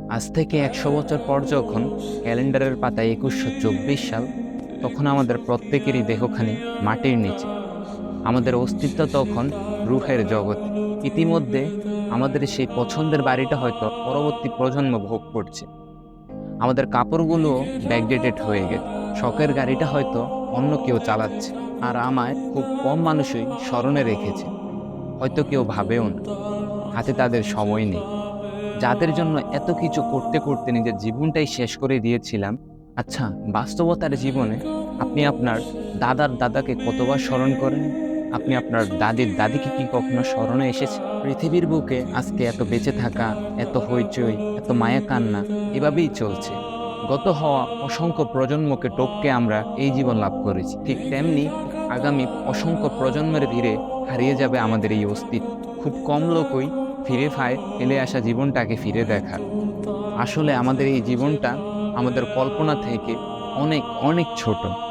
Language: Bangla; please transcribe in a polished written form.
আজ থেকে ১০০ বছর পর যখন ক্যালেন্ডারের পাতায় ২১২৪ সাল, তখন আমাদের প্রত্যেকেরই দেহখানি মাটির নিচে। আমাদের অস্তিত্ব তখন রুহের জগতে। ইতিমধ্যে আমাদের সেই পছন্দের বাড়িটা হয়তো পরবর্তী প্রজন্ম ভোগ করছে। আমাদের কাপড়গুলোও ব্যাকডেটেড হয়ে গেছে। শখের গাড়িটা হয়তো অন্য কেউ চালাচ্ছে। আর আমায় খুব কম মানুষই স্মরণে রেখেছে, হয়তো কেউ ভাবেও না। হাতে তাদের সময় নেই। যাদের জন্য এত কিছু করতে করতে নিজের জীবনটাই শেষ করে দিয়েছিলাম। আচ্ছা, বাস্তবতার জীবনে আপনি আপনার দাদার দাদাকে কতবার স্মরণ করেন? আপনি আপনার দাদির দাদিকে কি কখনো স্মরণে এসেছে? পৃথিবীর বুকে আজকে এত বেঁচে থাকা, এত হইচই, এত মায়া কান্না এভাবেই চলছে। গত হওয়া অসংখ্য প্রজন্মকে টপকে আমরা এই জীবন লাভ করেছি। ঠিক তেমনি আগামী অসংখ্য প্রজন্মের ভিড়ে হারিয়ে যাবে আমাদের এই অস্তিত্ব। খুব কম লোকই ফিরে পায় ফেলে আসা জীবনটাকে ফিরে দেখা। আসলে আমাদের এই জীবনটা আমাদের কল্পনা থেকে অনেক অনেক ছোট।